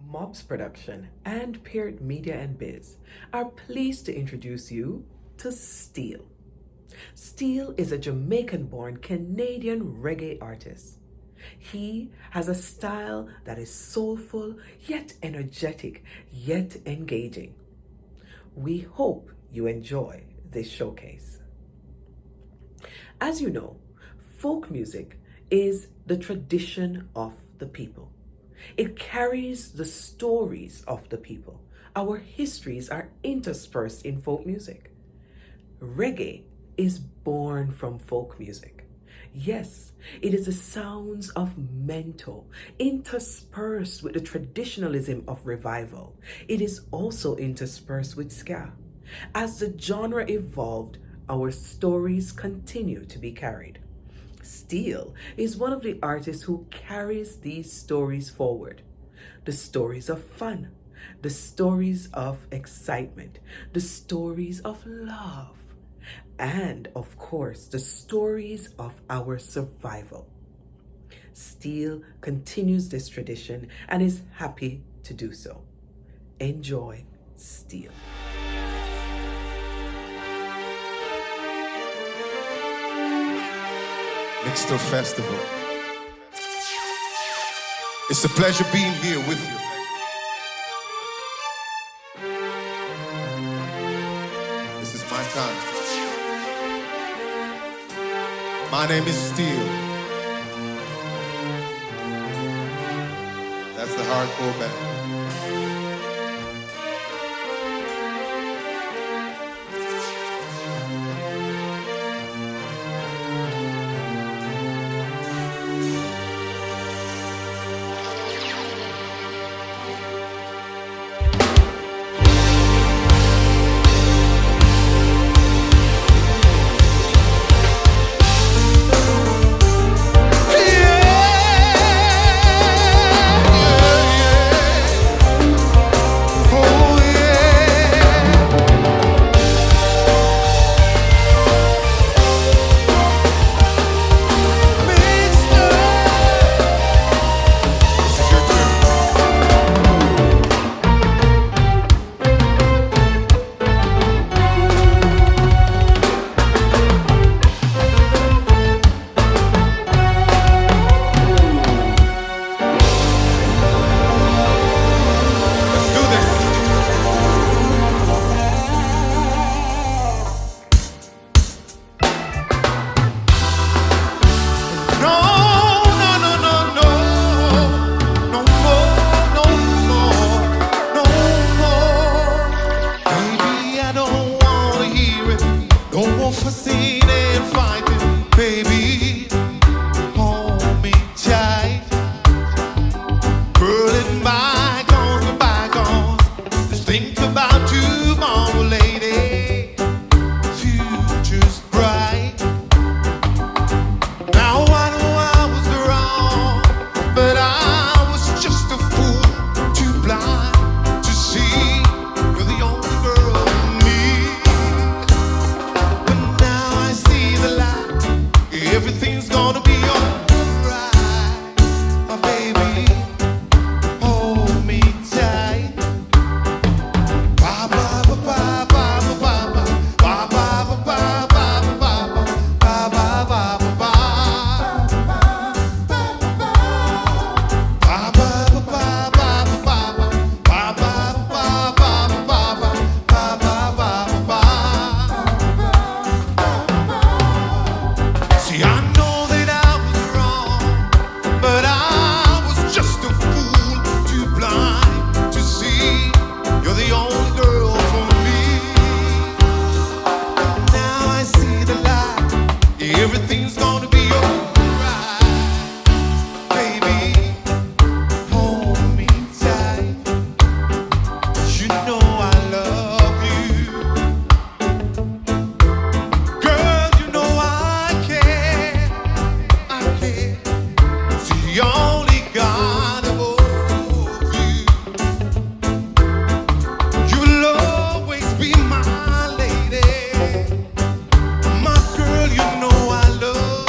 Mobs Production and Peered Media and Biz are pleased to introduce you to Steele. Steele is a Jamaican-born Canadian reggae artist. He has a style that is soulful, yet energetic, yet engaging. We hope you enjoy this showcase. As you know, folk music is the tradition of the people. It carries the stories of the people. Our histories are interspersed in folk music. Reggae is born from folk music. Yes, it is the sounds of mento interspersed with the traditionalism of revival. It is also interspersed with ska. As the genre evolved, our stories continue to be carried. Steele is one of the artists who carries these stories forward. The stories of fun, the stories of excitement, the stories of love, and of course, the stories of our survival. Steele continues this tradition and is happy to do so. Enjoy Steele. Mixto Festival. It's a pleasure being here with you. This is my time. My name is Steele. That's the hardcore band. Girl, you know I love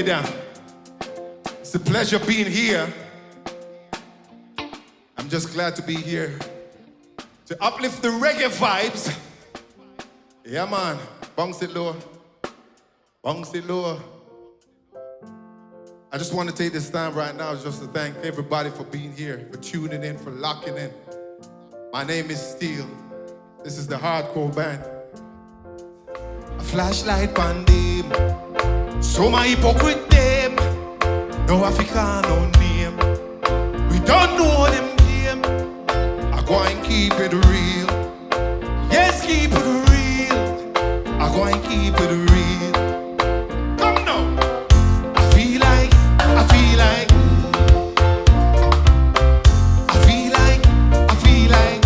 me down. It's a pleasure being here. I'm just glad to be here to uplift the reggae vibes. Yeah, man. Bounce it low. Bounce it low. I just want to take this time right now just to thank everybody for being here, for tuning in, for locking in. My name is Steel. This is the Hardcore Band. A flashlight on them. So my hypocrite them. No African, no name. We don't know them game. I go and keep it real. Yes, keep it real. I go and keep it real. Come now. I feel like I feel like I feel like I feel like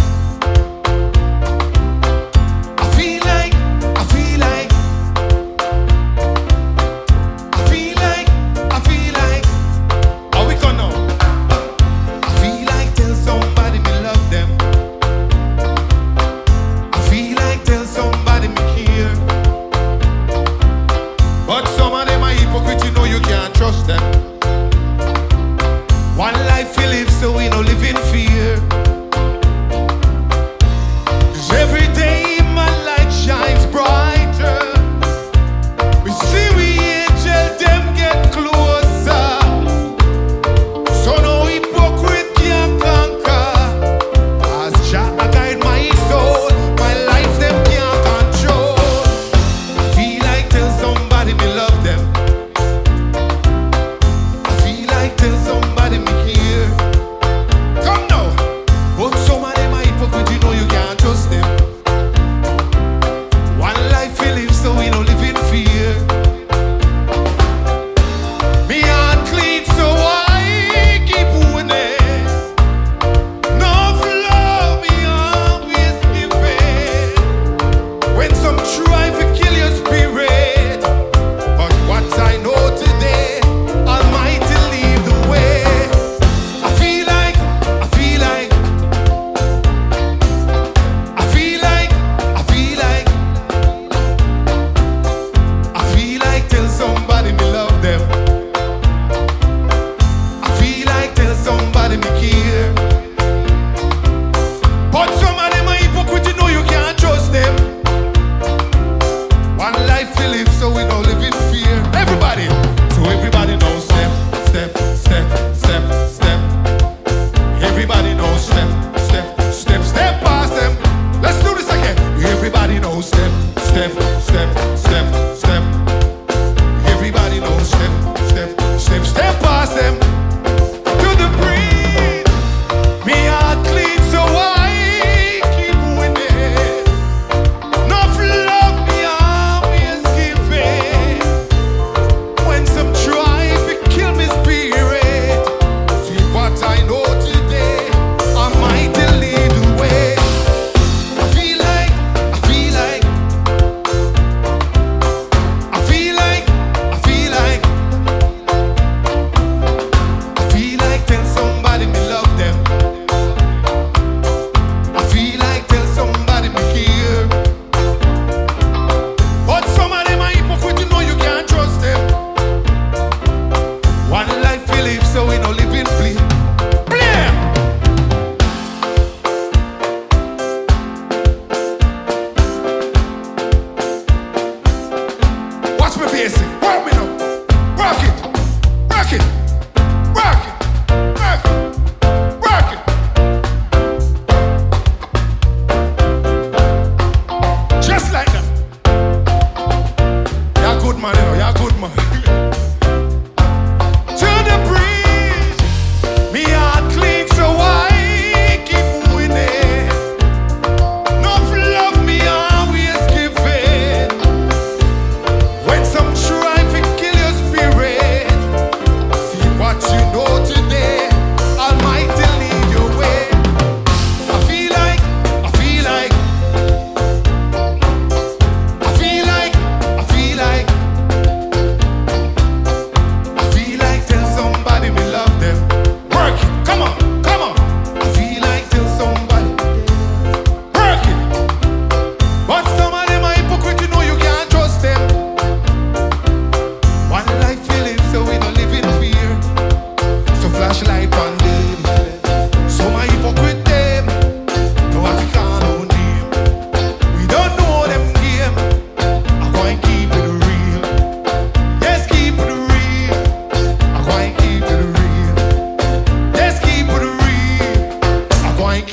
I feel like I feel like I feel like I feel like are we gonna know? I feel like tell somebody me love them.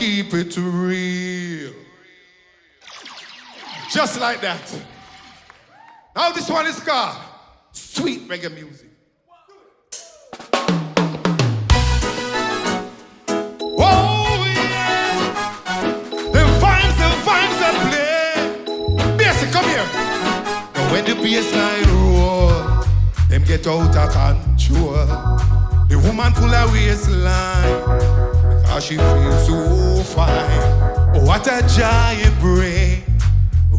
keep it real. Just like that. Now this one is called Sweet Reggae Music. Oh yeah, the vibes that play. Basic, come here. Now when the bass line roll, them get out of control. The woman pull her waistline because she feels so fine. Oh, what a giant brain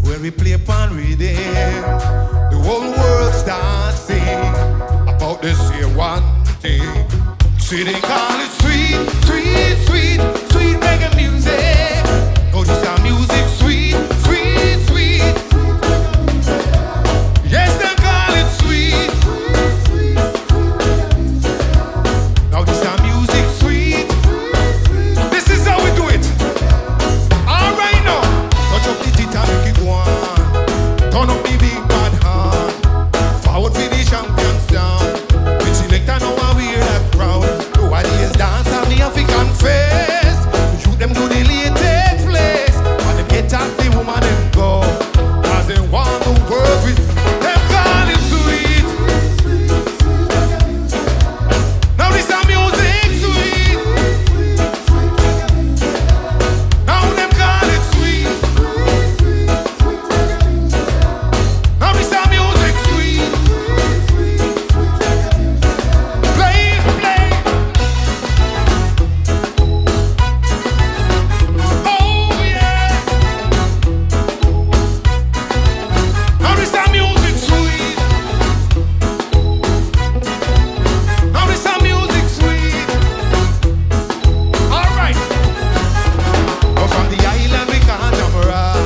when we play upon rhythm. The whole world starts singing about this here one thing. See, they call it sweet, sweet, sweet, sweet reggae music. Oh, this our music, sweet, sweet, sweet. Yes, they call it sweet. Now this our music, sweet. This is how we do it. All right now, touch up the guitar, make it go on. Turn up the big bad hand. Forward for the champion sound. With selector now I wear that crown. Nobody dance on the African face. Shoot them to the latest place. And them get at the woman and go. Cause they want to work with. Them call it sweet. Now this a music sweet. Now them call it sweet. Now this a music sweet. Play, play. Oh yeah. Now this a music sweet. Now this a music sweet. All right. But from the island we can't rock.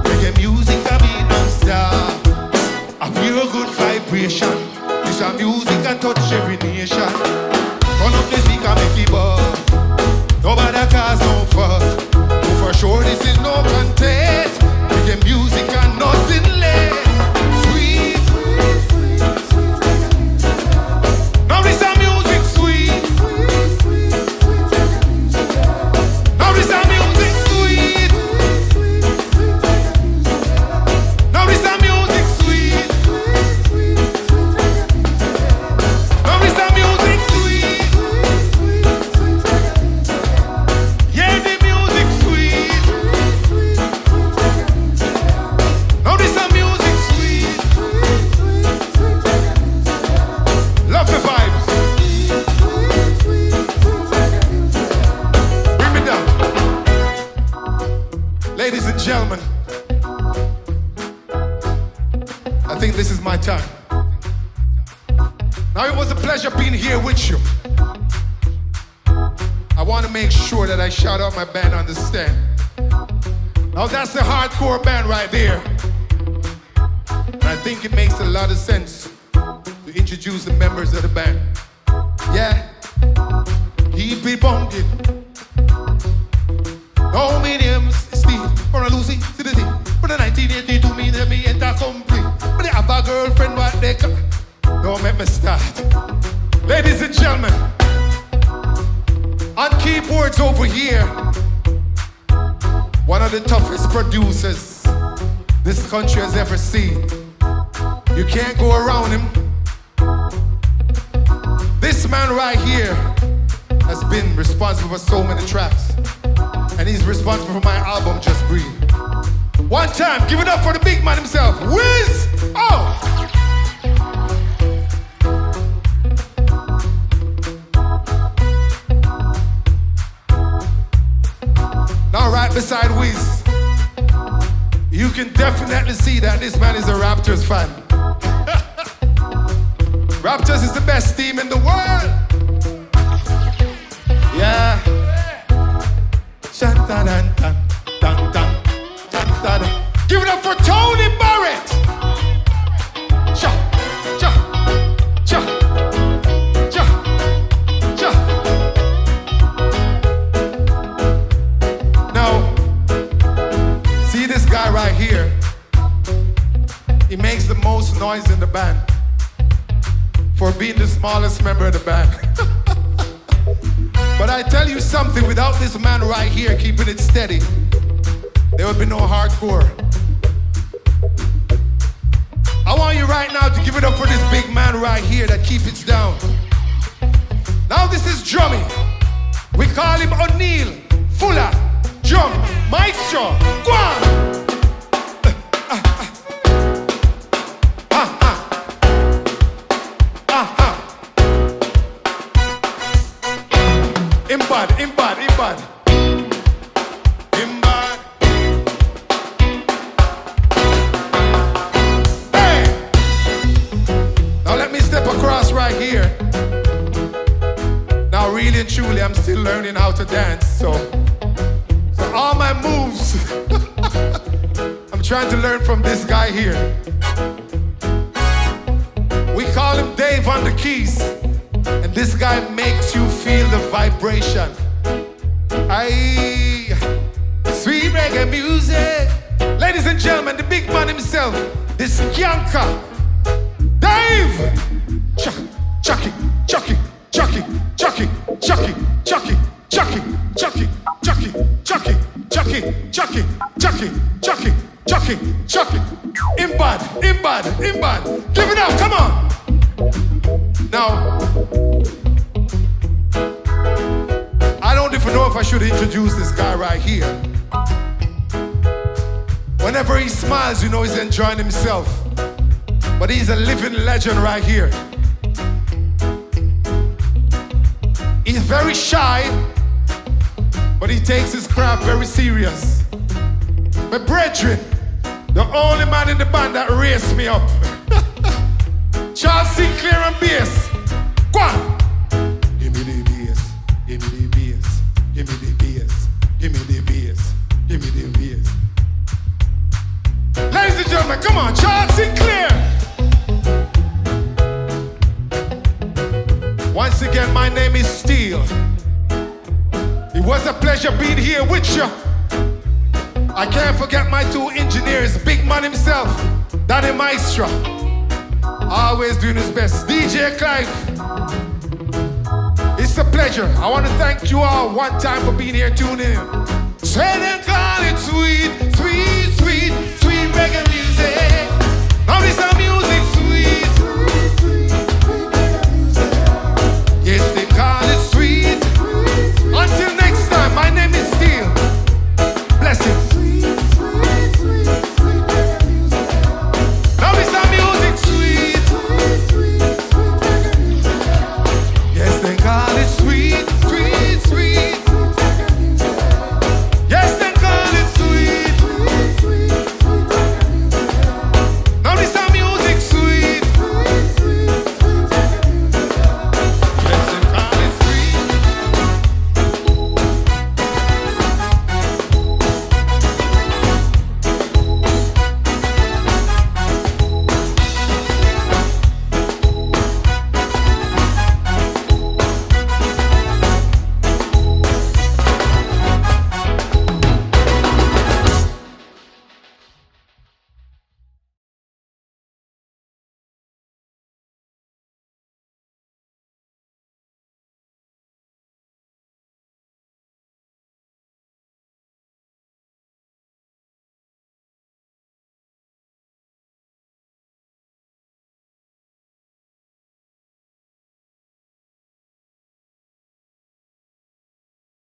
Reggae music a be non-stop. I feel a good vibration. This a music a touch every nation. Turn up the speaker, make it buzz. Nobody cause no fuss. But for sure this is no contest. Reggae music and nothing less. Sweet. Now this a music sweet. Now this a music sweet. Now this a music sweet. Now this a music sweet. Yeah, the music sweet. Now this a music sweet. Love the vibes. Bring me down. Ladies and gentlemen, I think this is my time. Now it was a pleasure being here with you. I want to make sure that I shout out my band on the stand. Now that's the hardcore band right there. And I think it makes a lot of sense to introduce the members of the band. Yeah, keep it bumping. No, my name's Steve, from a Lucy to the D. For the 1982, me let me enter complete. But they have a girlfriend, but they can't. Don't make me start. Ladies and gentlemen, on keyboards over here, one of the toughest producers this country has ever seen. You can't go around him. This man right here has been responsible for so many tracks. And he's responsible for my album, Just Breathe. One time, give it up for the big man himself, Wiz! Oh! Now right beside Wiz, you can definitely see that this man is a Raptors fan. Raptors is the best team in the world. Yeah. Give it up for Tony Barrett. Cha, cha, cha, cha, cha. Now, see this guy right here? He makes the most noise in the band for being the smallest member of the band. But I tell you something, without this man right here keeping it steady, there would be no hardcore. I want you right now to give it up for this big man right here that keeps it down. Now this is Drummy. We call him O'Neal Fuller Drum Maestro. Go on! Imbad. Hey! Now let me step across right here. Now really and truly, I'm still learning how to dance, so all my moves, I'm trying to learn from this guy here. We call him Dave on the keys. And this guy makes you feel the vibration. Aye, sweet reggae music. Ladies and gentlemen, the big man himself, the skanker, Dave. Chucky. Imbad. Give it up, come on. Now, I don't even know if I should introduce this guy right here. Whenever he smiles, you know he's enjoying himself. But he's a living legend right here. He's very shy, but he takes his craft very serious. My brethren, the only man in the band that raised me up. Charles Sinclair and bass. Go on. Give me the bass. Give me the bass. Give me the bass. Give me the bass. Give me the bass. Ladies and gentlemen, come on, Charles Sinclair. Once again, my name is Steel. It was a pleasure being here with you. I can't forget my two engineers, big man himself, Danny Maestro. Always doing his best. DJ Clive. It's a pleasure. I want to thank you all one time for being here tuning in. Say they call it sweet reggae music.